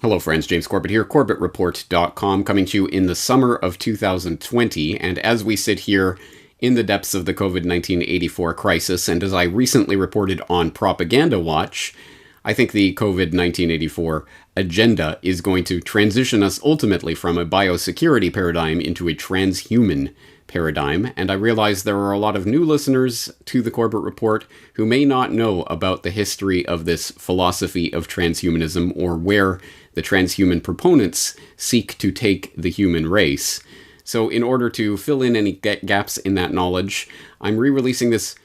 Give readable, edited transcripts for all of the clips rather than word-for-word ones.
Hello friends, James Corbett here, CorbettReport.com, coming to you in the summer of 2020, and as we sit here in the depths of the COVID-19 84 crisis, and as I recently reported on Propaganda Watch, I think the COVID-19 84 agenda is going to transition us ultimately from a biosecurity paradigm into a transhuman paradigm, and I realize there are a lot of new listeners to the Corbett Report who may not know about the history of this philosophy of transhumanism or where the transhuman proponents seek to take the human race. So in order to fill in any gaps in that knowledge, I'm re-releasing this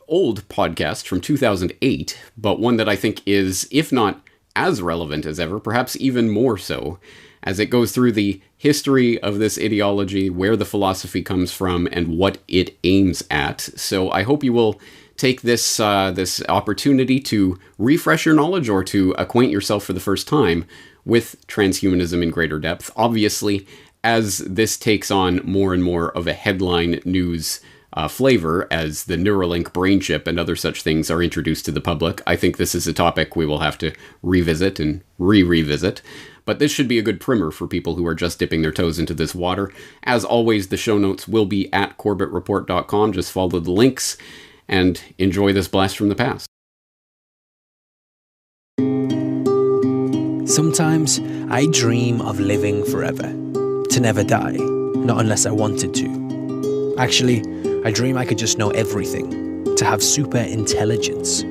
old podcast from 2008, but one that I think is, if not as relevant as ever, perhaps even more so, as it goes through the history of this ideology, where the philosophy comes from, and what it aims at. So I hope you will take this opportunity to refresh your knowledge or to acquaint yourself for the first time with transhumanism in greater depth. Obviously, as this takes on more and more of a headline news flavor, as the Neuralink brain chip and other such things are introduced to the public, I think this is a topic we will have to revisit and re-revisit. But this should be a good primer for people who are just dipping their toes into this water. As always, the show notes will be at CorbettReport.com. Just follow the links and enjoy this blast from the past. Sometimes I dream of living forever, to never die, not unless I wanted to. Actually, I dream I could just know everything, to have super intelligence.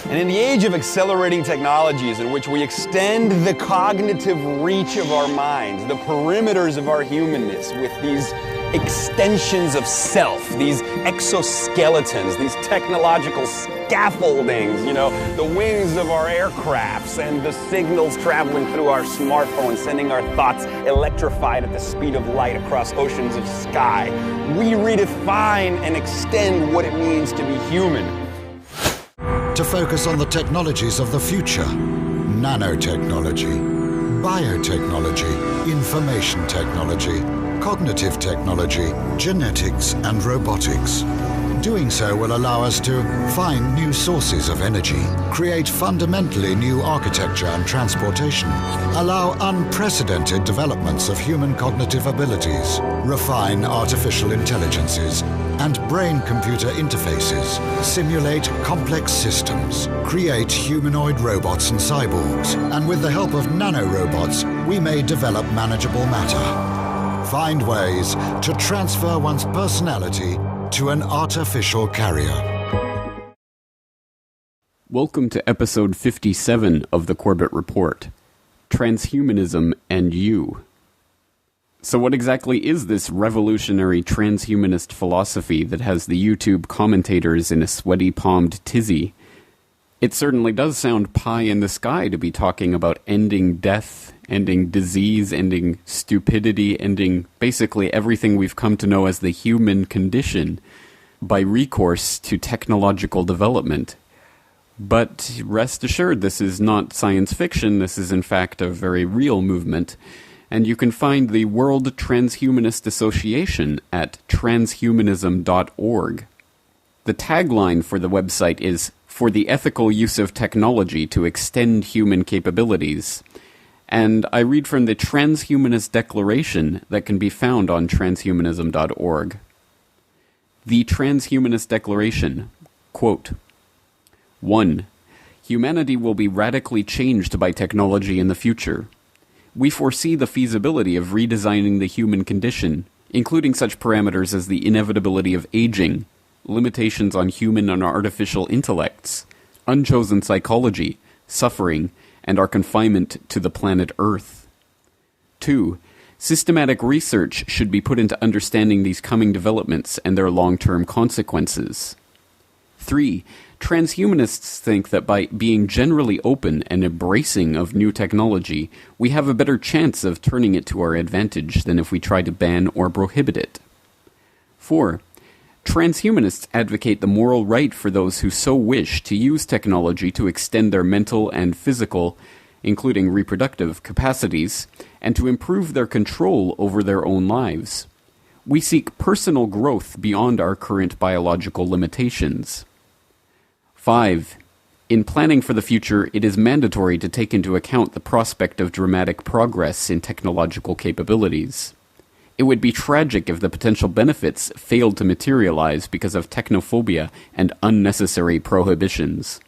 And in the age of accelerating technologies in which we extend the cognitive reach of our minds, the perimeters of our humanness with these extensions of self, these exoskeletons, these technological scaffoldings, the wings of our aircrafts and the signals traveling through our smartphones, sending our thoughts electrified at the speed of light across oceans of sky. We redefine and extend what it means to be human. To focus on the technologies of the future: nanotechnology, biotechnology, information technology, cognitive technology, genetics, and robotics. Doing so will allow us to find new sources of energy, create fundamentally new architecture and transportation, allow unprecedented developments of human cognitive abilities, refine artificial intelligences and brain-computer interfaces, simulate complex systems, create humanoid robots and cyborgs, and with the help of nanorobots, we may develop manageable matter. Find ways to transfer one's personality to an artificial carrier. Welcome to episode 57 of the Corbett Report, Transhumanism and You. So what exactly is this revolutionary transhumanist philosophy that has the YouTube commentators in a sweaty-palmed tizzy? It certainly does sound pie in the sky to be talking about ending death, ending disease, ending stupidity, ending basically everything we've come to know as the human condition by recourse to technological development. But rest assured, this is not science fiction. This is in fact a very real movement. And you can find the World Transhumanist Association at transhumanism.org. The tagline for the website is, "For the ethical use of technology to extend human capabilities." And I read from the Transhumanist Declaration that can be found on transhumanism.org. The Transhumanist Declaration, quote, 1. Humanity will be radically changed by technology in the future. We foresee the feasibility of redesigning the human condition, including such parameters as the inevitability of aging, limitations on human and artificial intellects, unchosen psychology, suffering, and our confinement to the planet Earth. 2. Systematic research should be put into understanding these coming developments and their long-term consequences. 3. Transhumanists think that by being generally open and embracing of new technology, we have a better chance of turning it to our advantage than if we try to ban or prohibit it. 4. Transhumanists advocate the moral right for those who so wish to use technology to extend their mental and physical, including reproductive, capacities, and to improve their control over their own lives. We seek personal growth beyond our current biological limitations. 5. In planning for the future, it is mandatory to take into account the prospect of dramatic progress in technological capabilities. It would be tragic if the potential benefits failed to materialize because of technophobia and unnecessary prohibitions.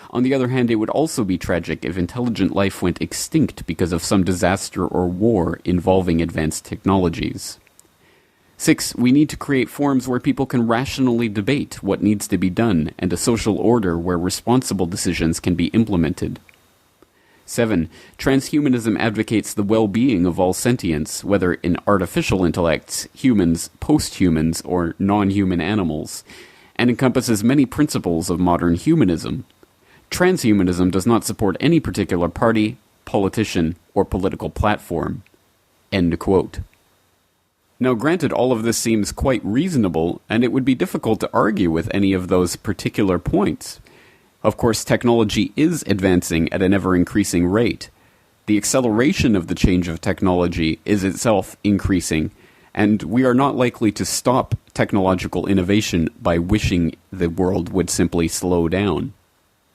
On the other hand, it would also be tragic if intelligent life went extinct because of some disaster or war involving advanced technologies. 6. We need to create forums where people can rationally debate what needs to be done and a social order where responsible decisions can be implemented. 7. Transhumanism advocates the well-being of all sentience, whether in artificial intellects, humans, post-humans, or non-human animals, and encompasses many principles of modern humanism. Transhumanism does not support any particular party, politician, or political platform. End quote. Now, granted, all of this seems quite reasonable, and it would be difficult to argue with any of those particular points. Of course, technology is advancing at an ever-increasing rate. The acceleration of the change of technology is itself increasing, and we are not likely to stop technological innovation by wishing the world would simply slow down.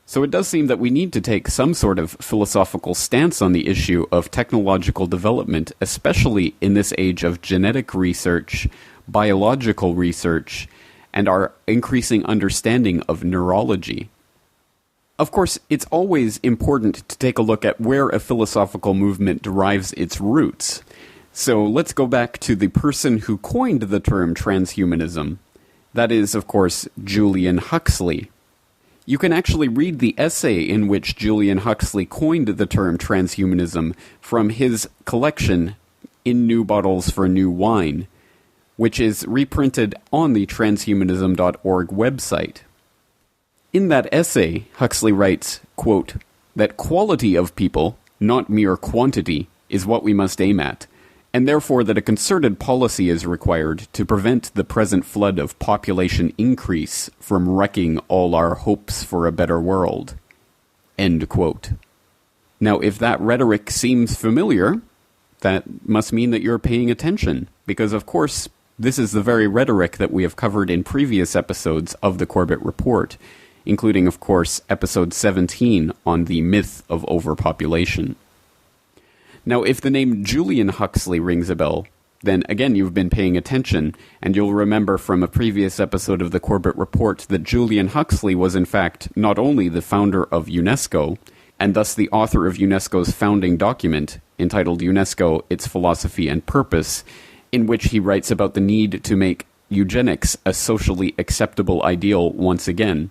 So it does seem that we need to take some sort of philosophical stance on the issue of technological development, especially in this age of genetic research, biological research, and our increasing understanding of neurology. Of course, it's always important to take a look at where a philosophical movement derives its roots. So let's go back to the person who coined the term transhumanism. That is, of course, Julian Huxley. You can actually read the essay in which Julian Huxley coined the term transhumanism from his collection, In New Bottles for New Wine, which is reprinted on the transhumanism.org website. In that essay, Huxley writes, quote, that quality of people, not mere quantity, is what we must aim at, and therefore that a concerted policy is required to prevent the present flood of population increase from wrecking all our hopes for a better world. End quote. Now, if that rhetoric seems familiar, that must mean that you're paying attention, because of course, this is the very rhetoric that we have covered in previous episodes of the Corbett Report, including, of course, episode 17 on the myth of overpopulation. Now, if the name Julian Huxley rings a bell, then again you've been paying attention, and you'll remember from a previous episode of the Corbett Report that Julian Huxley was in fact not only the founder of UNESCO, and thus the author of UNESCO's founding document, entitled UNESCO, Its Philosophy and Purpose, in which he writes about the need to make eugenics a socially acceptable ideal once again,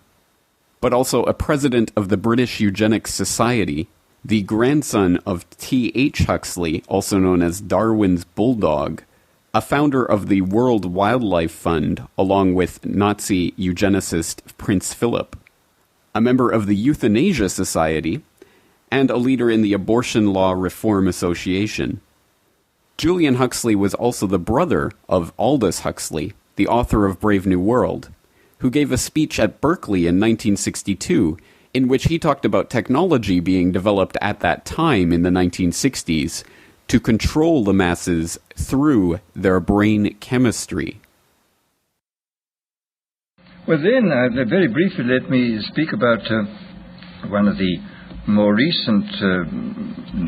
but also a president of the British Eugenics Society, the grandson of T.H. Huxley, also known as Darwin's Bulldog, a founder of the World Wildlife Fund, along with Nazi eugenicist Prince Philip, a member of the Euthanasia Society, and a leader in the Abortion Law Reform Association. Julian Huxley was also the brother of Aldous Huxley, the author of Brave New World, who gave a speech at Berkeley in 1962 in which he talked about technology being developed at that time in the 1960s to control the masses through their brain chemistry. Well then, very briefly let me speak about one of the more recent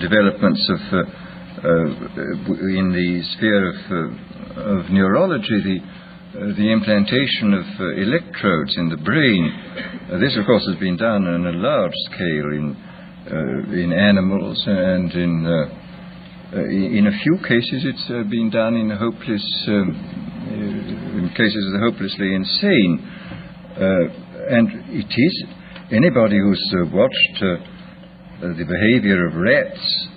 developments in the sphere of neurology, the implantation of electrodes in the brain. This, of course, has been done on a large scale in animals, and in a few cases it's been done in cases of the hopelessly insane. And it is, anybody who's watched the behavior of rats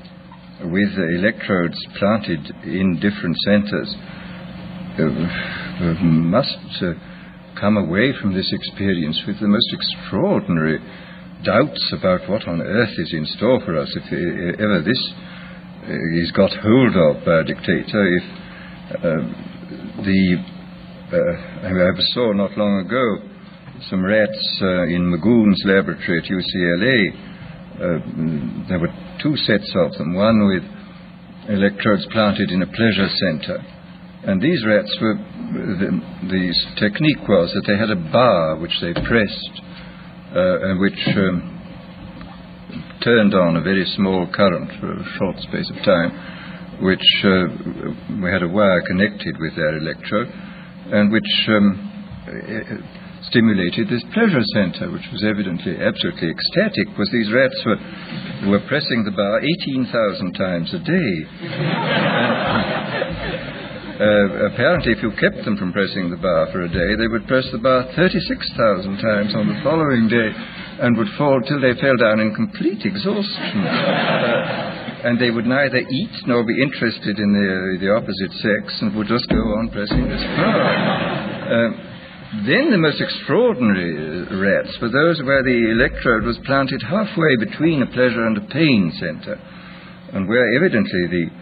with electrodes planted in different centers must come away from this experience with the most extraordinary doubts about what on earth is in store for us if ever this is got hold of by a dictator. If I saw not long ago some rats in Magoon's laboratory at UCLA. There were two sets of them, one with electrodes planted in a pleasure center. And these rats were, the technique was that they had a bar which they pressed and which turned on a very small current for a short space of time, which we had a wire connected with their electrode, and which stimulated this pleasure center, which was evidently absolutely ecstatic, because these rats were pressing the bar 18,000 times a day. Apparently, if you kept them from pressing the bar for a day, they would press the bar 36,000 times on the following day, and would fall till they fell down in complete exhaustion. And they would neither eat nor be interested in the opposite sex, and would just go on pressing this bar. Then the most extraordinary rats were those where the electrode was planted halfway between a pleasure and a pain center, and where evidently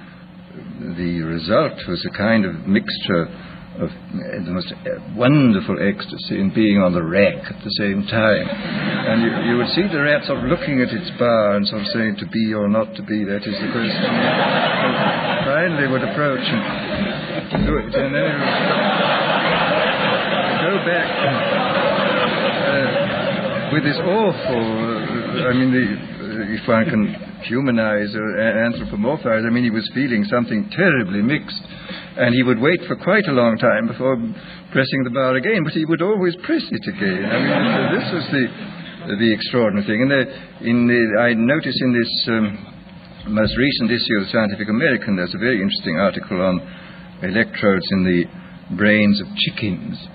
the result was a kind of mixture of the most wonderful ecstasy in being on the rack at the same time. And you would see the rat sort of looking at its bar and sort of saying, to be or not to be, that is the question. And finally would approach and do it, and then it would go back with this awful, if one can humanize or anthropomorphize, he was feeling something terribly mixed, and he would wait for quite a long time before pressing the bar again, but he would always press it again. This was the extraordinary thing. And I noticed in this most recent issue of Scientific American, there's a very interesting article on electrodes in the brains of chickens,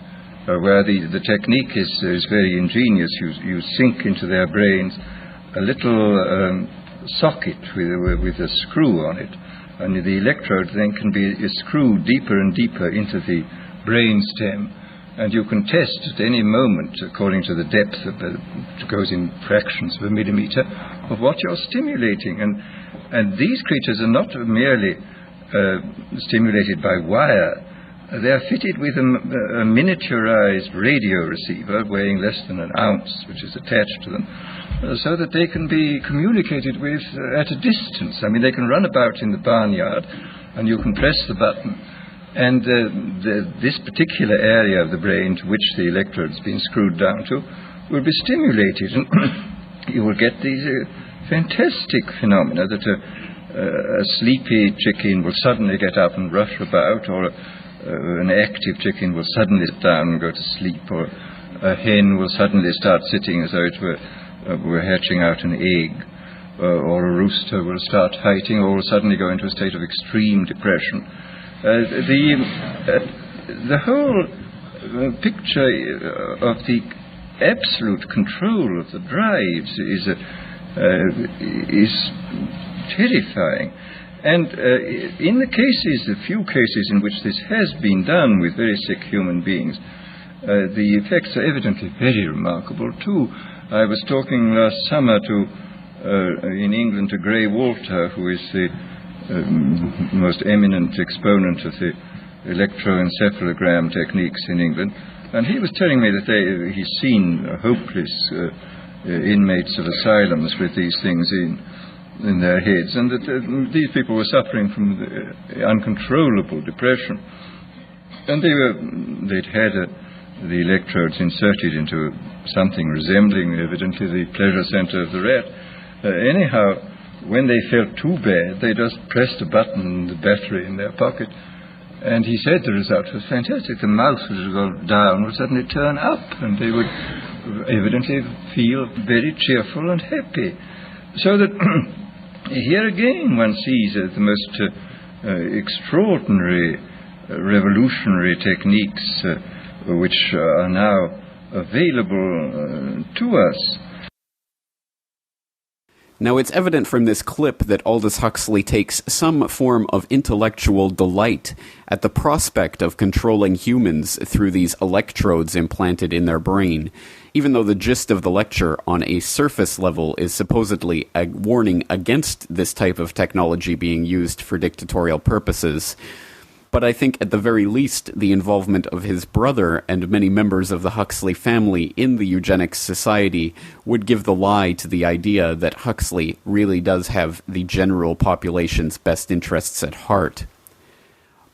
where the technique is very ingenious. You sink into their brains a little socket with a screw on it, and the electrode then can be screwed deeper and deeper into the brain stem, and you can test at any moment, according to the depth it goes in fractions of a millimeter, of what you're stimulating. And these creatures are not merely stimulated by wire. They're fitted with a miniaturized radio receiver weighing less than an ounce, which is attached to them, so that they can be communicated with at a distance. They can run about in the barnyard, and you can press the button, and this particular area of the brain to which the electrode's been screwed down to will be stimulated, and you will get these fantastic phenomena that a sleepy chicken will suddenly get up and rush about, or an active chicken will suddenly sit down and go to sleep, or a hen will suddenly start sitting as though it were hatching out an egg, or a rooster will start fighting, or will suddenly go into a state of extreme depression. The whole picture of the absolute control of the drives is terrifying. And in the few cases in which this has been done with very sick human beings, the effects are evidently very remarkable too. I was talking last summer in England to Gray Walter, who is the most eminent exponent of the electroencephalogram techniques in England, and he was telling me that he's seen hopeless inmates of asylums with these things in their heads, and that these people were suffering from uncontrollable depression, and they'd had the electrodes inserted into something resembling evidently the pleasure center of the rat. Anyhow, when they felt too bad, they just pressed a button in the battery in their pocket, and he said the result was fantastic. The mouse which would go down would suddenly turn up, and they would evidently feel very cheerful and happy. So that here again one sees the most extraordinary revolutionary techniques which are now available to us. Now, it's evident from this clip that Aldous Huxley takes some form of intellectual delight at the prospect of controlling humans through these electrodes implanted in their brain, even though the gist of the lecture on a surface level is supposedly a warning against this type of technology being used for dictatorial purposes. But I think at the very least the involvement of his brother and many members of the Huxley family in the eugenics society would give the lie to the idea that Huxley really does have the general population's best interests at heart.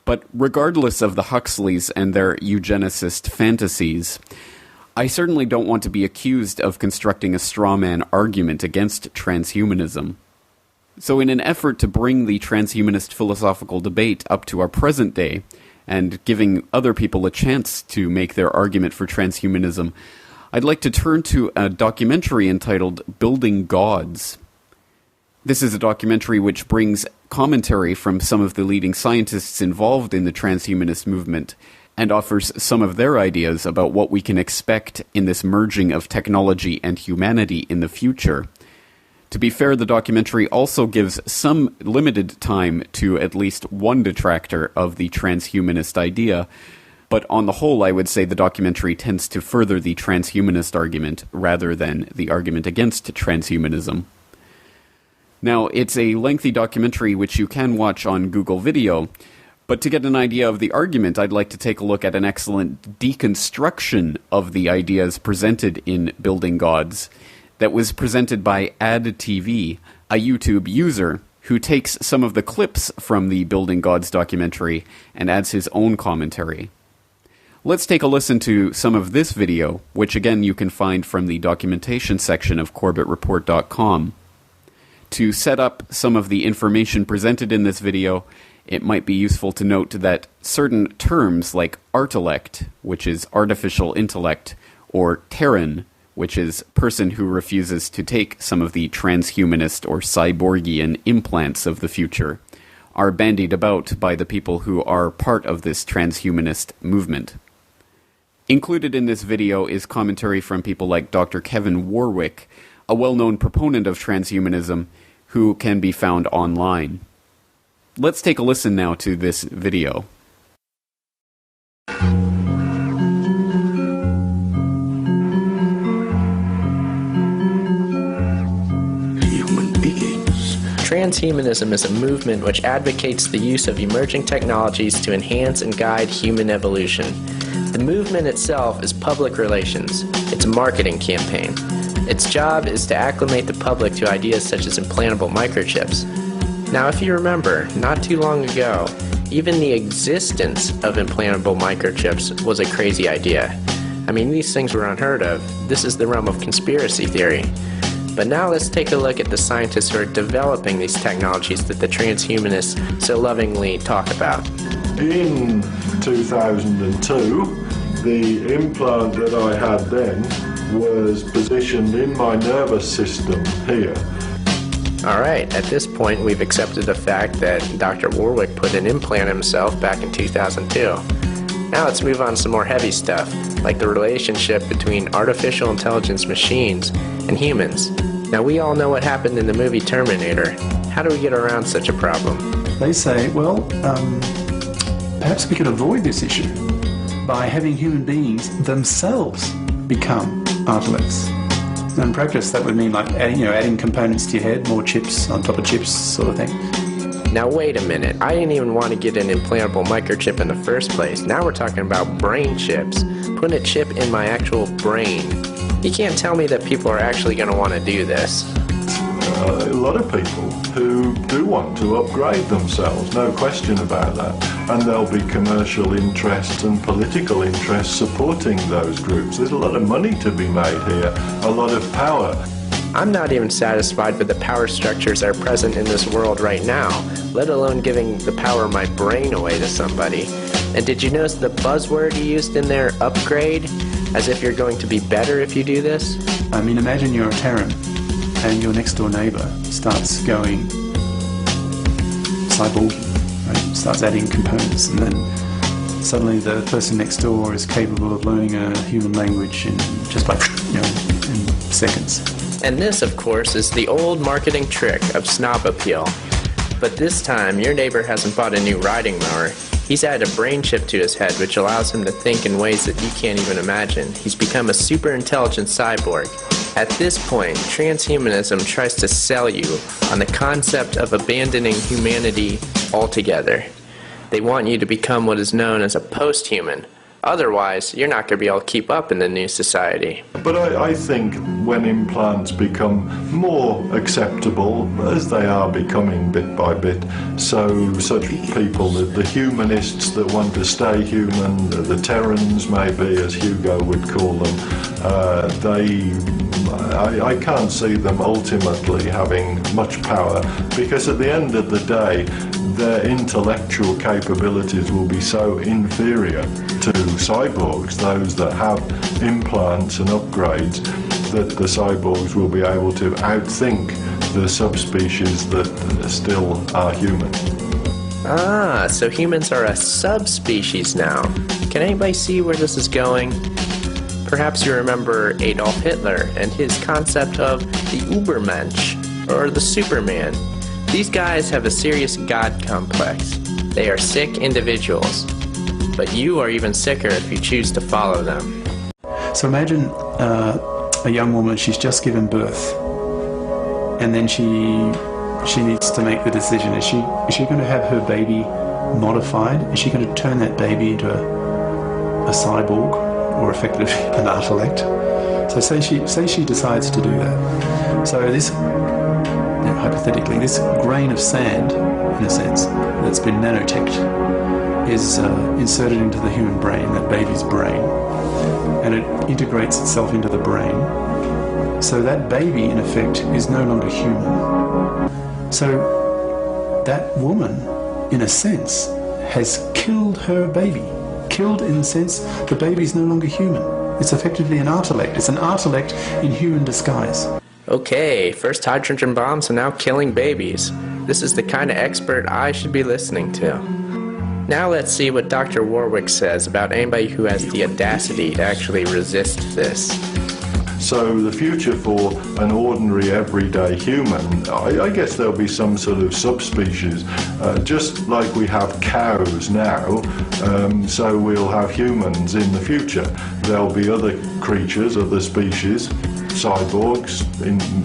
But regardless of the Huxleys and their eugenicist fantasies, I certainly don't want to be accused of constructing a straw man argument against transhumanism. So in an effort to bring the transhumanist philosophical debate up to our present day, and giving other people a chance to make their argument for transhumanism, I'd like to turn to a documentary entitled Building Gods. This is a documentary which brings commentary from some of the leading scientists involved in the transhumanist movement, and offers some of their ideas about what we can expect in this merging of technology and humanity in the future. To be fair, the documentary also gives some limited time to at least one detractor of the transhumanist idea, but on the whole, I would say the documentary tends to further the transhumanist argument rather than the argument against transhumanism. Now, it's a lengthy documentary which you can watch on Google Video, but to get an idea of the argument, I'd like to take a look at an excellent deconstruction of the ideas presented in Building Gods that was presented by AdTV, a YouTube user who takes some of the clips from the Building Gods documentary and adds his own commentary. Let's take a listen to some of this video, which again you can find from the documentation section of CorbettReport.com. To set up some of the information presented in this video, it might be useful to note that certain terms like artellect, which is artificial intellect, or Terran, which is person who refuses to take some of the transhumanist or cyborgian implants of the future, are bandied about by the people who are part of this transhumanist movement. Included in this video is commentary from people like Dr. Kevin Warwick, a well-known proponent of transhumanism, who can be found online. Let's take a listen now to this video. Transhumanism is a movement which advocates the use of emerging technologies to enhance and guide human evolution. The movement itself is public relations. It's a marketing campaign. Its job is to acclimate the public to ideas such as implantable microchips. Now, if you remember, not too long ago, even the existence of implantable microchips was a crazy idea. I mean, these things were unheard of. This is the realm of conspiracy theory. But now let's take a look at the scientists who are developing these technologies that the transhumanists so lovingly talk about. In 2002, the implant that I had then was positioned in my nervous system here. Alright, at this point we've accepted the fact that Dr. Warwick put an implant himself back in 2002. Now let's move on to some more heavy stuff, like the relationship between artificial intelligence machines and humans. Now we all know what happened in the movie Terminator. How do we get around such a problem? They say, well, perhaps we could avoid this issue by having human beings themselves become artellects. In practice, that would mean like adding components to your head, more chips on top of chips, sort of thing. Now wait a minute, I didn't even want to get an implantable microchip in the first place. Now we're talking about brain chips, putting a chip in my actual brain. You can't tell me that people are actually going to want to do this. A lot of people who do want to upgrade themselves, no question about that. And there'll be commercial interests and political interests supporting those groups. There's a lot of money to be made here, a lot of power. I'm not even satisfied with the power structures that are present in this world right now, let alone giving the power of my brain away to somebody. And did you notice the buzzword you used in there, upgrade? As if you're going to be better if you do this? I mean, imagine you're a Terran and your next door neighbor starts going cyborgy, right? Starts adding components, and then suddenly the person next door is capable of learning a human language in just like, in seconds. And this, of course, is the old marketing trick of snob appeal. But this time, your neighbor hasn't bought a new riding mower. He's added a brain chip to his head which allows him to think in ways that you can't even imagine. He's become a super intelligent cyborg. At this point, transhumanism tries to sell you on the concept of abandoning humanity altogether. They want you to become what is known as a post-human, Otherwise, you're not going to be able to keep up in the new society. But I think when implants become more acceptable, as they are becoming bit by bit, so such people, the humanists that want to stay human, the Terrans maybe, as Hugo would call them, I can't see them ultimately having much power, because at the end of the day, their intellectual capabilities will be so inferior to cyborgs, those that have implants and upgrades, that the cyborgs will be able to outthink the subspecies that still are human. Ah, so humans are a subspecies now. Can anybody see where this is going? Perhaps you remember Adolf Hitler and his concept of the Übermensch, or the Superman. These guys have a serious God complex. They are sick individuals. But you are even sicker if you choose to follow them. So imagine a young woman, she's just given birth, and then she needs to make the decision. Is she going to have her baby modified? Is she going to turn that baby into a cyborg, or effectively an artellect? So say she decides to do that. So this, hypothetically, this grain of sand, in a sense, that's been nanoteched, is inserted into the human brain, that baby's brain, and it integrates itself into the brain. So that baby, in effect, is no longer human. So that woman, in a sense, has killed her baby. Killed in the sense the baby's no longer human. It's effectively an artellect. It's an artellect in human disguise. Okay, first hydrogen bombs and now killing babies. This is the kind of expert I should be listening to. Now let's see what Dr. Warwick says about anybody who has the audacity to actually resist this. So the future for an ordinary everyday human, I guess there'll be some sort of subspecies, just like we have cows now, so we'll have humans in the future. There'll be other creatures, other species, cyborgs,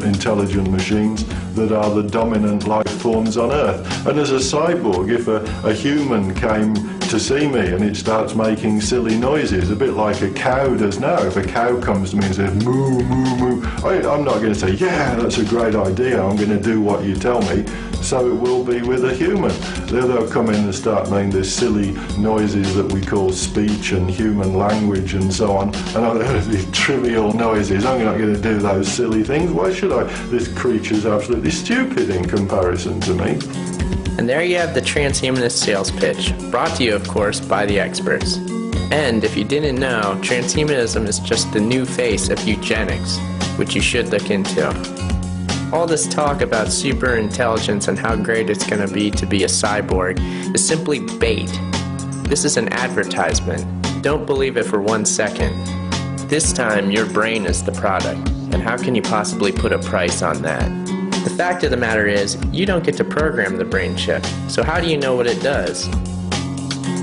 intelligent machines, that are the dominant life forms on Earth. And as a cyborg, if a human came to see me and it starts making silly noises, a bit like a cow does now. If a cow comes to me and says, moo, moo, moo, I'm not going to say, yeah, that's a great idea, I'm going to do what you tell me. So it will be with a human. They'll come in and start making these silly noises that we call speech and human language and so on. And these trivial noises, I'm not going to do those silly things. Why should I? This creature's absolutely stupid in comparison to me. And there you have the transhumanist sales pitch, brought to you, of course, by the experts. And if you didn't know, transhumanism is just the new face of eugenics, which you should look into. All this talk about super intelligence and how great it's going to be a cyborg is simply bait. This is an advertisement. Don't believe it for 1 second. This time, your brain is the product, and how can you possibly put a price on that? The fact of the matter is, you don't get to program the brain chip, so how do you know what it does?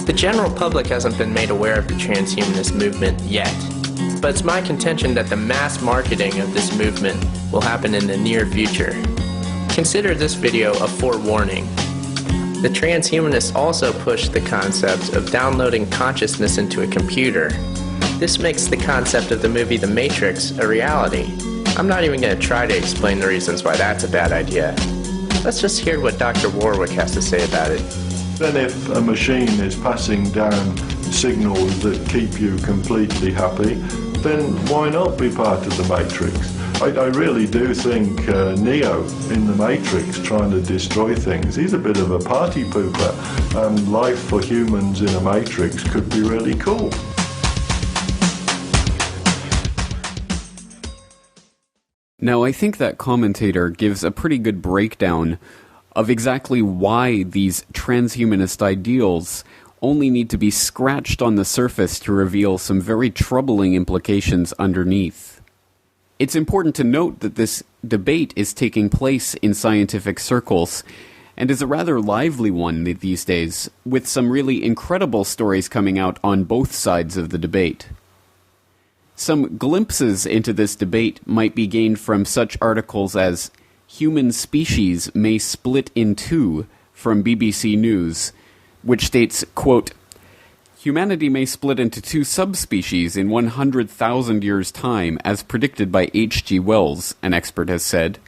The general public hasn't been made aware of the transhumanist movement yet, but it's my contention that the mass marketing of this movement will happen in the near future. Consider this video a forewarning. The transhumanists also push the concept of downloading consciousness into a computer. This makes the concept of the movie The Matrix a reality. I'm not even going to try to explain the reasons why that's a bad idea. Let's just hear what Dr. Warwick has to say about it. Then if a machine is passing down signals that keep you completely happy, then why not be part of the Matrix? I really do think Neo in the Matrix trying to destroy things, he's a bit of a party pooper, and life for humans in a Matrix could be really cool. Now, I think that commentator gives a pretty good breakdown of exactly why these transhumanist ideals only need to be scratched on the surface to reveal some very troubling implications underneath. It's important to note that this debate is taking place in scientific circles, and is a rather lively one these days, with some really incredible stories coming out on both sides of the debate. Some glimpses into this debate might be gained from such articles as Human Species May Split in Two from BBC News, which states, quote, Humanity may split into two subspecies in 100,000 years' time, as predicted by H.G. Wells, an expert has said.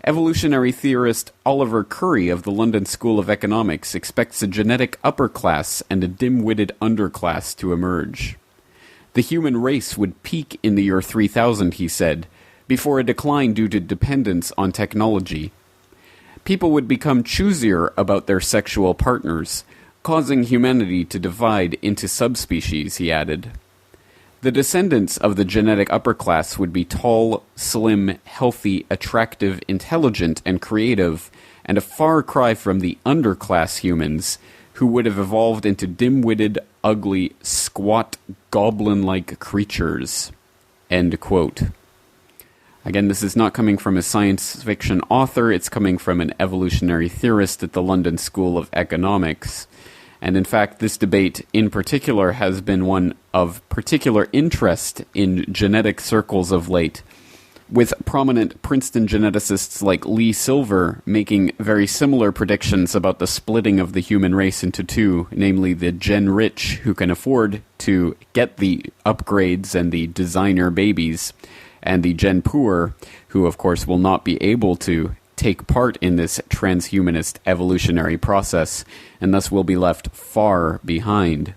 Evolutionary theorist Oliver Curry of the London School of Economics expects a genetic upper class and a dim-witted underclass to emerge. The human race would peak in the year 3000, he said, before a decline due to dependence on technology. People would become choosier about their sexual partners, causing humanity to divide into subspecies, he added. The descendants of the genetic upper class would be tall, slim, healthy, attractive, intelligent, and creative, and a far cry from the underclass humans, who would have evolved into dim-witted, ugly, squat, goblin-like creatures. End quote. Again, this is not coming from a science fiction author, it's coming from an evolutionary theorist at the London School of Economics. And in fact, this debate in particular has been one of particular interest in genetic circles of late, with prominent Princeton geneticists like Lee Silver making very similar predictions about the splitting of the human race into two, namely the gen-rich, who can afford to get the upgrades and the designer babies, and the gen-poor, who of course will not be able to take part in this transhumanist evolutionary process, and thus will be left far behind.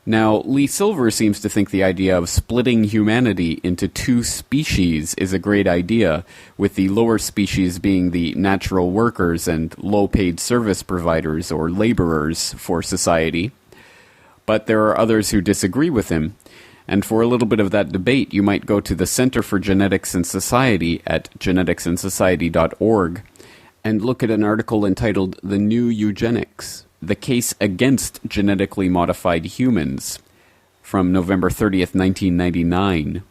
Now, Lee Silver seems to think the idea of splitting humanity into two species is a great idea, with the lower species being the natural workers and low-paid service providers or laborers for society. But there are others who disagree with him. And for a little bit of that debate, you might go to the Center for Genetics and Society at geneticsandSociety.org and look at an article entitled The New Eugenics, The Case Against Genetically Modified Humans, from November 30th, 1999.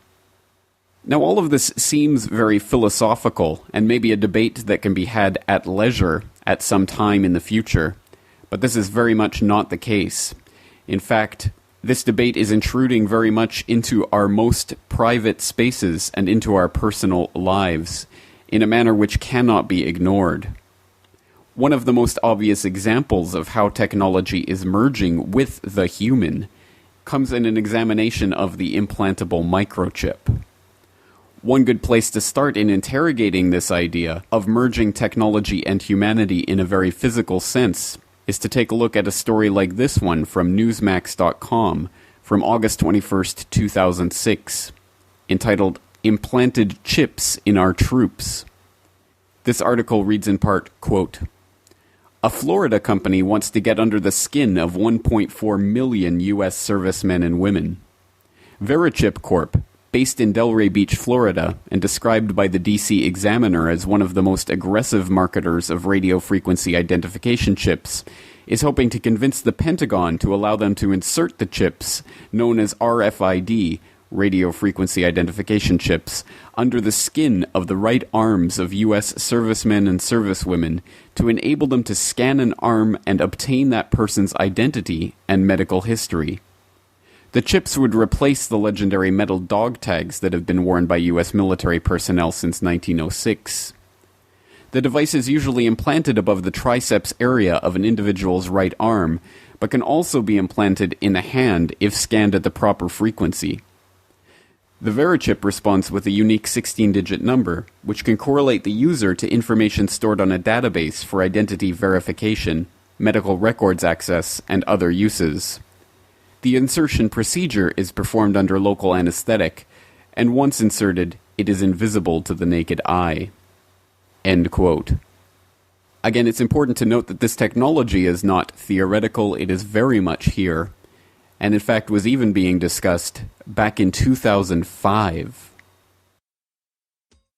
Now, all of this seems very philosophical, and maybe a debate that can be had at leisure at some time in the future, but this is very much not the case. In fact, this debate is intruding very much into our most private spaces and into our personal lives, in a manner which cannot be ignored. One of the most obvious examples of how technology is merging with the human comes in an examination of the implantable microchip. One good place to start in interrogating this idea of merging technology and humanity in a very physical sense is to take a look at a story like this one from Newsmax.com from August 21st, 2006, entitled Implanted Chips in Our Troops. This article reads in part, quote, "A Florida company wants to get under the skin of 1.4 million U.S. servicemen and women. Verichip Corp., based in Delray Beach, Florida, and described by the DC Examiner as one of the most aggressive marketers of radio frequency identification chips, is hoping to convince the Pentagon to allow them to insert the chips, known as RFID, radio frequency identification chips, under the skin of the right arms of U.S. servicemen and servicewomen to enable them to scan an arm and obtain that person's identity and medical history. The chips would replace the legendary metal dog tags that have been worn by U.S. military personnel since 1906. The device is usually implanted above the triceps area of an individual's right arm, but can also be implanted in the hand if scanned at the proper frequency. The Verichip responds with a unique 16-digit number, which can correlate the user to information stored on a database for identity verification, medical records access, and other uses. The insertion procedure is performed under local anesthetic, and once inserted, it is invisible to the naked eye." End quote. Again, it's important to note that this technology is not theoretical, it is very much here, and in fact was even being discussed back in 2005.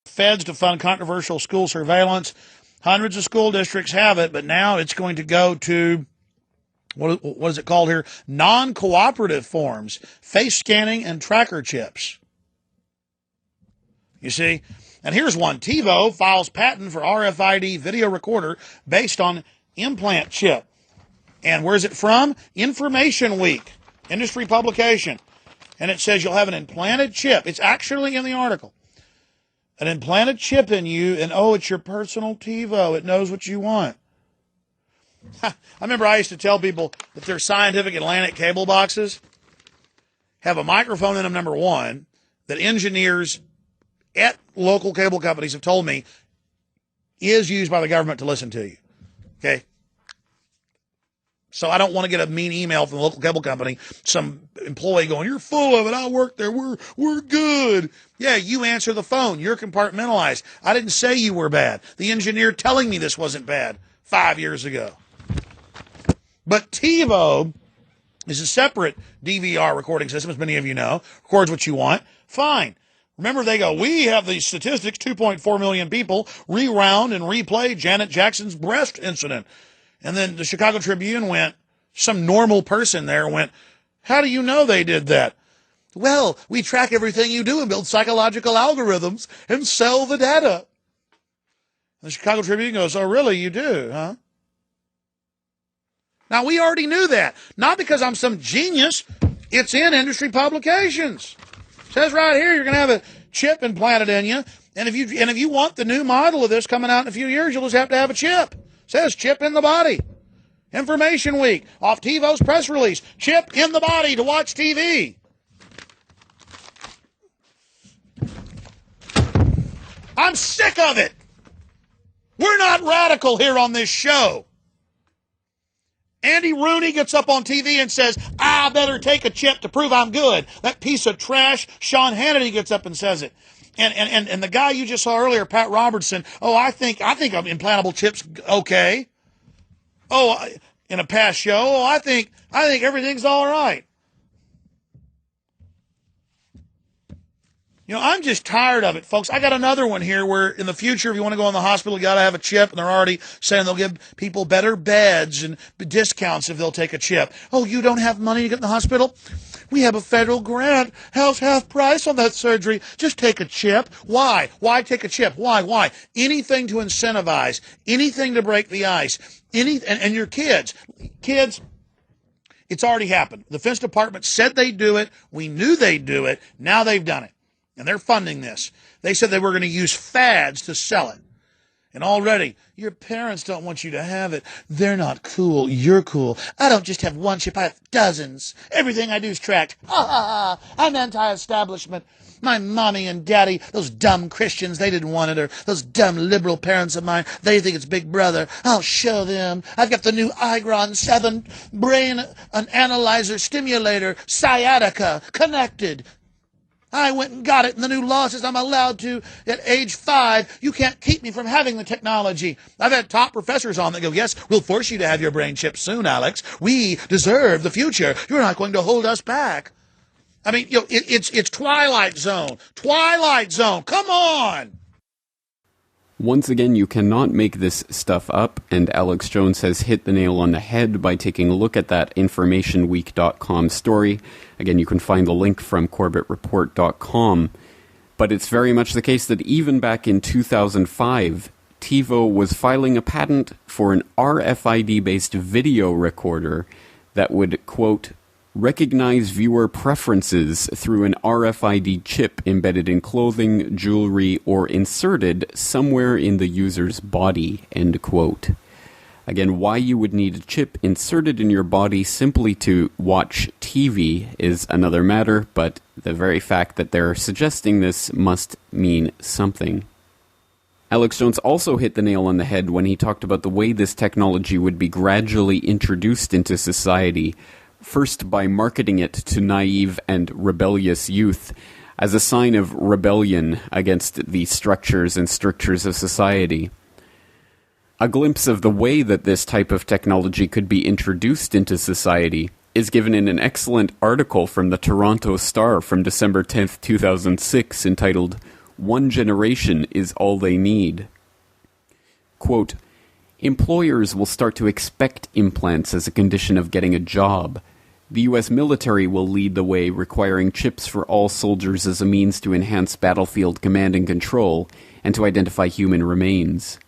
Feds to fund controversial school surveillance. Hundreds of school districts have it, but now it's going to go to what is it called here? Non-cooperative forms, face scanning and tracker chips. You see? And here's one. TiVo files patent for RFID video recorder based on implant chip. And where's it from? Information Week, industry publication. And it says you'll have an implanted chip. It's actually in the article. An implanted chip in you, and oh, it's your personal TiVo. It knows what you want. I remember I used to tell people that their Scientific Atlantic cable boxes have a microphone in them, number one, that engineers at local cable companies have told me is used by the government to listen to you. Okay? So I don't want to get a mean email from the local cable company, some employee going, "You're full of it. I work there. We're good." Yeah, you answer the phone. You're compartmentalized. I didn't say you were bad. The engineer telling me this wasn't bad 5 years ago. But TiVo is a separate DVR recording system, as many of you know. Records what you want. Fine. Remember, they go, "We have these statistics, 2.4 million people rewound and replay Janet Jackson's breast incident." And then the Chicago Tribune went, some normal person there went, "How do you know they did that?" "Well, we track everything you do and build psychological algorithms and sell the data." And the Chicago Tribune goes, "Oh, really? You do, huh?" Now, we already knew that. Not because I'm some genius. It's in industry publications. It says right here you're going to have a chip implanted in you. And if you want the new model of this coming out in a few years, you'll just have to have a chip. It says chip in the body. Information Week, off TiVo's press release. Chip in the body to watch TV. I'm sick of it. We're not radical here on this show. Andy Rooney gets up on TV and says, "I better take a chip to prove I'm good." That piece of trash, Sean Hannity, gets up and says it. And the guy you just saw earlier, Pat Robertson, "Oh, I think I'm implantable chips okay." Oh, in a past show, "Oh, I think everything's all right." You know, I'm just tired of it, folks. I got another one here where in the future, if you want to go in the hospital, you got to have a chip, and they're already saying they'll give people better beds and discounts if they'll take a chip. "Oh, you don't have money to get in the hospital? We have a federal grant. Half price on that surgery. Just take a chip." Why? Why take a chip? Why? Anything to incentivize, anything to break the ice, and your kids, it's already happened. The Defense Department said they'd do it. We knew they'd do it. Now they've done it. And they're funding this. They said they were going to use fads to sell it. And already, "Your parents don't want you to have it. They're not cool. You're cool. I don't just have one chip. I have dozens. Everything I do is tracked. Ha ha ha. I'm anti-establishment. My mommy and daddy, those dumb Christians, they didn't want it. Or those dumb liberal parents of mine, they think it's Big Brother. I'll show them. I've got the new Igron 7 brain an analyzer stimulator, sciatica, connected. I went and got it, and the new law says I'm allowed to at age 5. You can't keep me from having the technology." I've had top professors on that go, "Yes, we'll force you to have your brain chip soon, Alex. We deserve the future. You're not going to hold us back." I mean, you know, it's Twilight Zone. Twilight Zone. Come on. Once again, you cannot make this stuff up, and Alex Jones has hit the nail on the head by taking a look at that InformationWeek.com story. Again, you can find the link from CorbettReport.com. But it's very much the case that even back in 2005, TiVo was filing a patent for an RFID-based video recorder that would, quote, "recognize viewer preferences through an RFID chip embedded in clothing, jewelry, or inserted somewhere in the user's body," end quote. Again, why you would need a chip inserted in your body simply to watch TV is another matter, but the very fact that they're suggesting this must mean something. Alex Jones also hit the nail on the head when he talked about the way this technology would be gradually introduced into society, first by marketing it to naive and rebellious youth as a sign of rebellion against the structures and strictures of society. A glimpse of the way that this type of technology could be introduced into society is given in an excellent article from the Toronto Star from December 10th, 2006, entitled, "One Generation is All They Need." Quote, "Employers will start to expect implants as a condition of getting a job. The U.S. military will lead the way, requiring chips for all soldiers as a means to enhance battlefield command and control, and to identify human remains.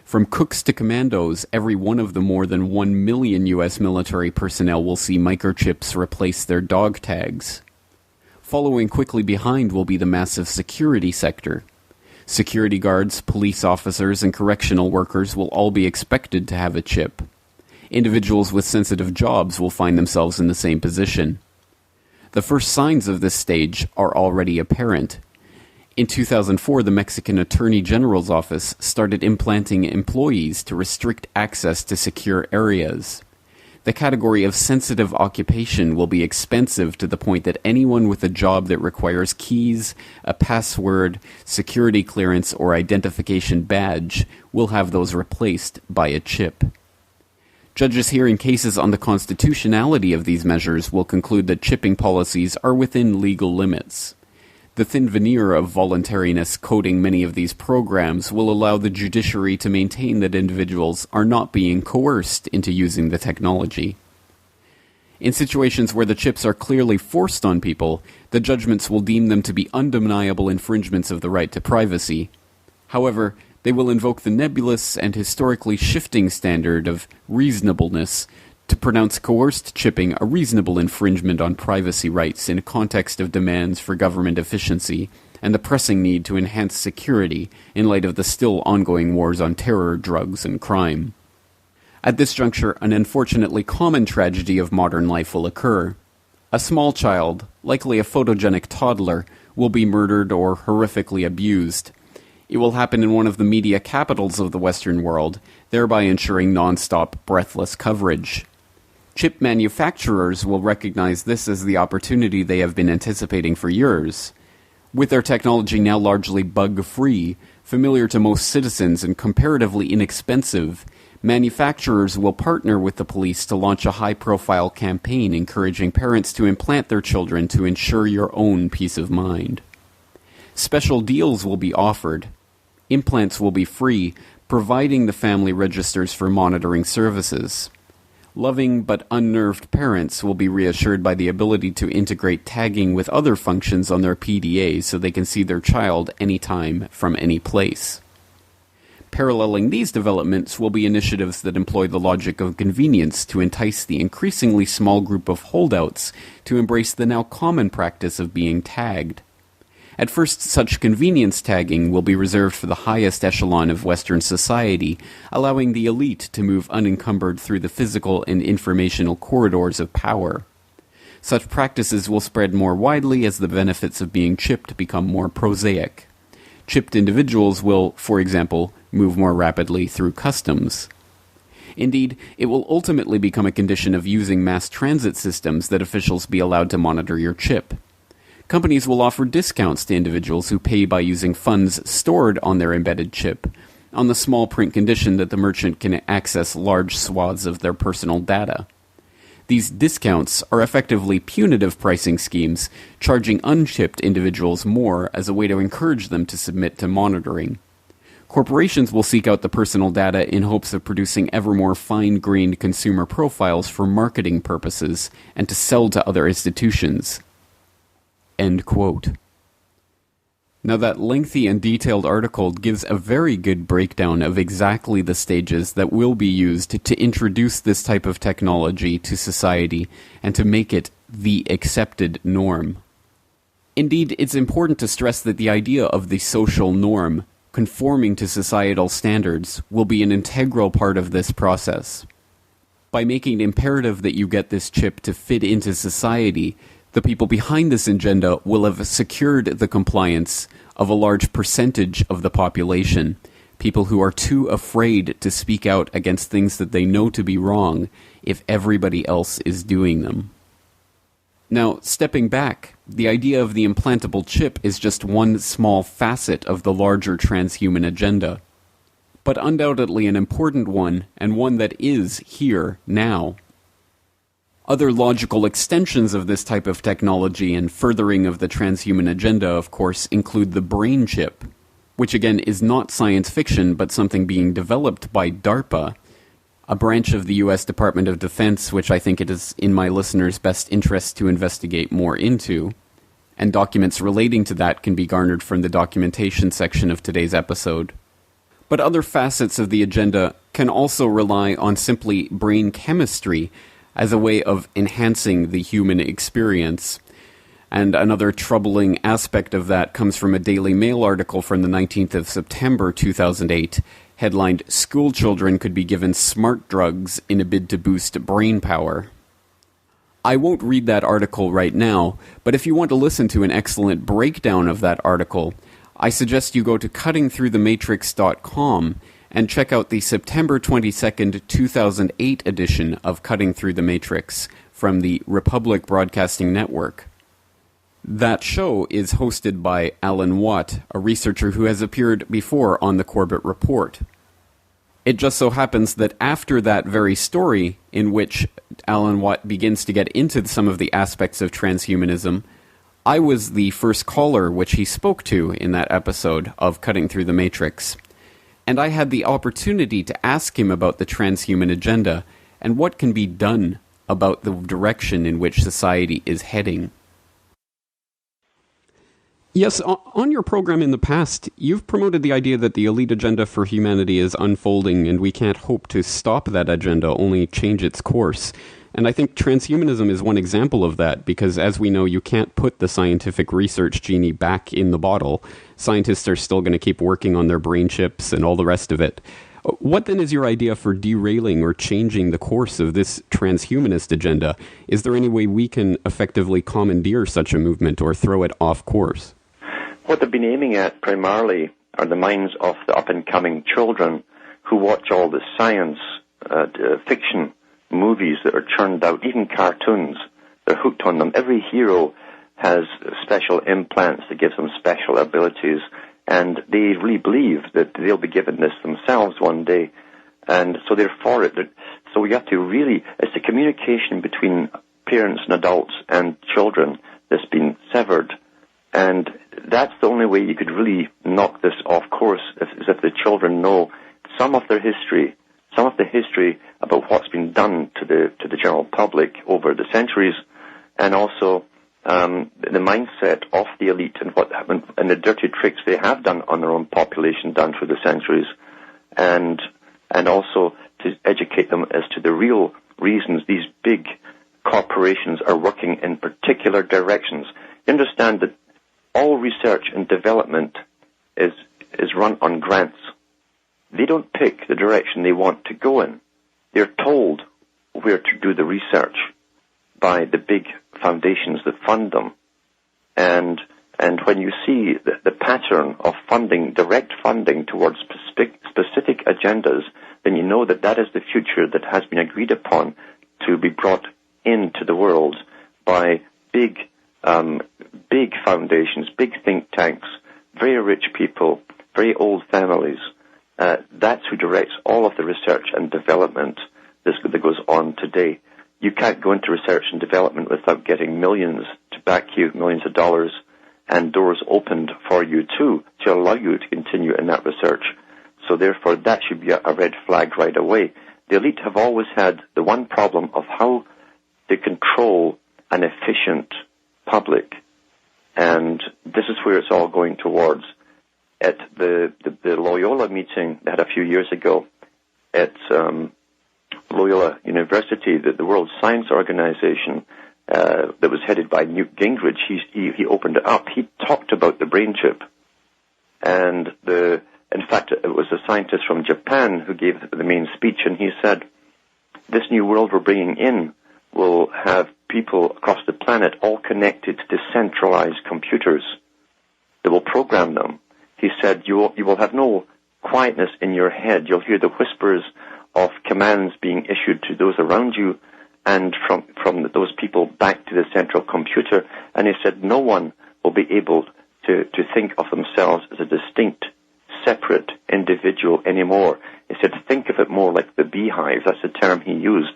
From cooks to commandos, every one of the more than 1 million U.S. military personnel will see microchips replace their dog tags. Following quickly behind will be the massive security sector. Security guards, police officers, and correctional workers will all be expected to have a chip. Individuals with sensitive jobs will find themselves in the same position. The first signs of this stage are already apparent. In 2004, the Mexican Attorney General's office started implanting employees to restrict access to secure areas. The category of sensitive occupation will be expensive to the point that anyone with a job that requires keys, a password, security clearance, or identification badge will have those replaced by a chip. Judges hearing cases on the constitutionality of these measures will conclude that chipping policies are within legal limits. The thin veneer of voluntariness coating many of these programs will allow the judiciary to maintain that individuals are not being coerced into using the technology. In situations where the chips are clearly forced on people, the judgments will deem them to be undeniable infringements of the right to privacy. However, they will invoke the nebulous and historically shifting standard of reasonableness to pronounce coerced chipping a reasonable infringement on privacy rights in a context of demands for government efficiency and the pressing need to enhance security in light of the still ongoing wars on terror, drugs, and crime. At this juncture, an unfortunately common tragedy of modern life will occur. A small child, likely a photogenic toddler, will be murdered or horrifically abused. It will happen in one of the media capitals of the Western world, thereby ensuring non-stop, breathless coverage. Chip manufacturers will recognize this as the opportunity they have been anticipating for years. With their technology now largely bug-free, familiar to most citizens and comparatively inexpensive, manufacturers will partner with the police to launch a high-profile campaign encouraging parents to implant their children to ensure your own peace of mind. Special deals will be offered. Implants will be free, providing the family registers for monitoring services. Loving but unnerved parents will be reassured by the ability to integrate tagging with other functions on their PDA so they can see their child anytime from any place. Paralleling these developments will be initiatives that employ the logic of convenience to entice the increasingly small group of holdouts to embrace the now common practice of being tagged. At first, such convenience tagging will be reserved for the highest echelon of Western society, allowing the elite to move unencumbered through the physical and informational corridors of power. Such practices will spread more widely as the benefits of being chipped become more prosaic. Chipped individuals will, for example, move more rapidly through customs. Indeed, it will ultimately become a condition of using mass transit systems that officials be allowed to monitor your chip. Companies will offer discounts to individuals who pay by using funds stored on their embedded chip, on the small print condition that the merchant can access large swaths of their personal data. These discounts are effectively punitive pricing schemes, charging unchipped individuals more as a way to encourage them to submit to monitoring. Corporations will seek out the personal data in hopes of producing ever more fine-grained consumer profiles for marketing purposes and to sell to other institutions. End quote. Now that lengthy and detailed article gives a very good breakdown of exactly the stages that will be used to introduce this type of technology to society and to make it the accepted norm. Indeed, it's important to stress that the idea of the social norm, conforming to societal standards, will be an integral part of this process. By making it imperative that you get this chip to fit into society, the people behind this agenda will have secured the compliance of a large percentage of the population, people who are too afraid to speak out against things that they know to be wrong if everybody else is doing them. Now, stepping back, the idea of the implantable chip is just one small facet of the larger transhuman agenda, but undoubtedly an important one, and one that is here now. Other logical extensions of this type of technology and furthering of the transhuman agenda, of course, include the brain chip, which again is not science fiction, but something being developed by DARPA, a branch of the U.S. Department of Defense, which I think it is in my listeners' best interest to investigate more into, and documents relating to that can be garnered from the documentation section of today's episode. But other facets of the agenda can also rely on simply brain chemistry as a way of enhancing the human experience. And another troubling aspect of that comes from a Daily Mail article from the 19th of September 2008, headlined "School Children Could Be Given Smart Drugs in a Bid to Boost Brain Power." I won't read that article right now, but if you want to listen to an excellent breakdown of that article, I suggest you go to cuttingthroughthematrix.com and check out the September 22nd, 2008 edition of Cutting Through the Matrix from the Republic Broadcasting Network. That show is hosted by Alan Watt, a researcher who has appeared before on the Corbett Report. It just so happens that after that very story, in which Alan Watt begins to get into some of the aspects of transhumanism, I was the first caller which he spoke to in that episode of Cutting Through the Matrix. And I had the opportunity to ask him about the transhuman agenda and what can be done about the direction in which society is heading. Yes, on your program in the past, you've promoted the idea that the elite agenda for humanity is unfolding and we can't hope to stop that agenda, only change its course. And I think transhumanism is one example of that, because as we know, you can't put the scientific research genie back in the bottle. Scientists are still going to keep working on their brain chips and all the rest of it. What then is your idea for derailing or changing the course of this transhumanist agenda? Is there any way we can effectively commandeer such a movement or throw it off course? What they've been aiming at primarily are the minds of the up-and-coming children who watch all the science fiction movies that are churned out, even cartoons. They're hooked on them. Every hero has special implants that gives them special abilities, and they really believe that they'll be given this themselves one day, and so they're for it. So we have to really, it's the communication between parents and adults and children that's been severed. And that's the only way you could really knock this off course, is if the children know some of their history, some of the history about what's been done to the general public over the centuries, and also the mindset of the elite and what happened and the dirty tricks they have done on their own population done through the centuries, and also to educate them as to the real reasons these big corporations are working in particular directions. You understand that all research and development is run on grants. They don't pick the direction they want to go in. They're told where to do the research by the big foundations that fund them. And when you see the pattern of funding, direct funding towards specific agendas, then you know that that is the future that has been agreed upon to be brought into the world by big foundations, big think tanks, very rich people, very old families. That's who directs all of the research and development that goes on today. You can't go into research and development without getting millions to back you, millions of dollars, and doors opened for you too, to allow you to continue in that research. So therefore, that should be a red flag right away. The elite have always had the one problem of how to control an efficient public. And this is where it's all going towards. At the Loyola meeting they had a few years ago at Loyola University, the World Science Organization that was headed by Newt Gingrich, he opened it up. He talked about the brain chip. And in fact, it was a scientist from Japan who gave the main speech, and he said, this new world we're bringing in will have people across the planet all connected to centralized computers that will program them. He said, you will have no quietness in your head. You'll hear the whispers of commands being issued to those around you and from those people back to the central computer. And he said no one will be able to think of themselves as a distinct, separate individual anymore. He said, think of it more like the beehive. That's the term he used.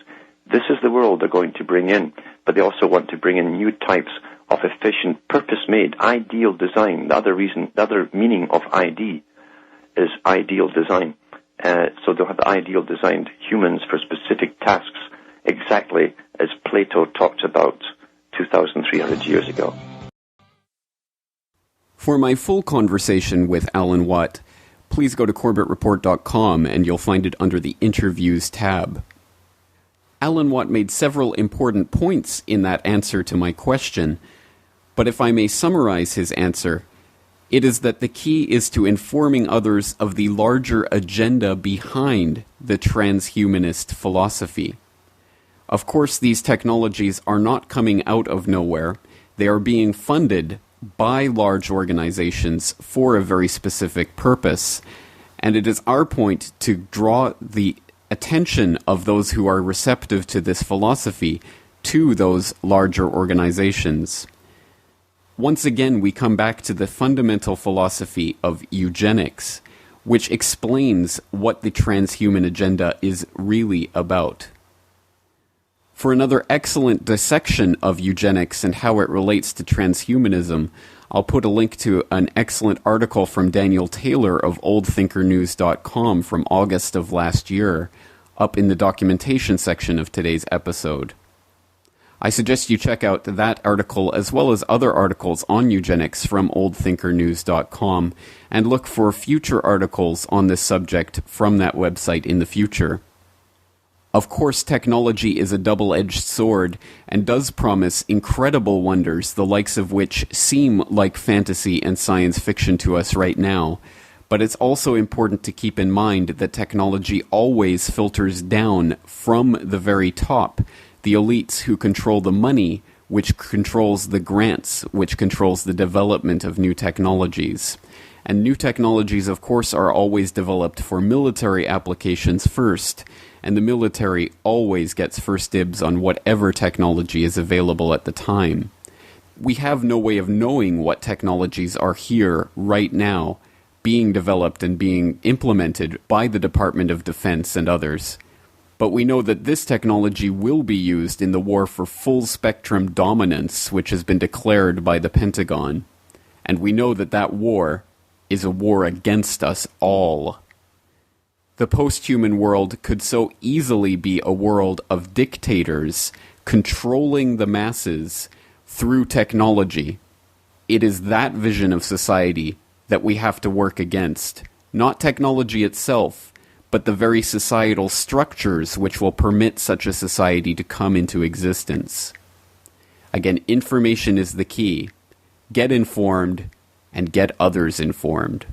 This is the world they're going to bring in, but they also want to bring in new types of efficient, purpose-made, ideal design. The other meaning of ID is ideal design. So they'll have ideal designed humans for specific tasks, exactly as Plato talked about 2,300 years ago. For my full conversation with Alan Watt, please go to CorbettReport.com and you'll find it under the Interviews tab. Alan Watt made several important points in that answer to my question, but if I may summarize his answer, It is that the key is to informing others of the larger agenda behind the transhumanist philosophy. Of course, these technologies are not coming out of nowhere. They are being funded by large organizations for a very specific purpose. And it is our point to draw the attention of those who are receptive to this philosophy to those larger organizations. Once again, we come back to the fundamental philosophy of eugenics, which explains what the transhuman agenda is really about. For another excellent dissection of eugenics and how it relates to transhumanism, I'll put a link to an excellent article from Daniel Taylor of oldthinkernews.com from August of last year, up in the documentation section of today's episode. I suggest you check out that article as well as other articles on eugenics from oldthinkernews.com and look for future articles on this subject from that website in the future. Of course, technology is a double-edged sword and does promise incredible wonders, the likes of which seem like fantasy and science fiction to us right now. But it's also important to keep in mind that technology always filters down from the very top. The elites who control the money, which controls the grants, which controls the development of new technologies. And new technologies, of course, are always developed for military applications first, and the military always gets first dibs on whatever technology is available at the time. We have no way of knowing what technologies are here right now, being developed and being implemented by the Department of Defense and others. But we know that this technology will be used in the war for full-spectrum dominance, which has been declared by the Pentagon. And we know that that war is a war against us all. The post-human world could so easily be a world of dictators controlling the masses through technology. It is that vision of society that we have to work against. Not technology itself, but the very societal structures which will permit such a society to come into existence. Again, information is the key. Get informed and get others informed.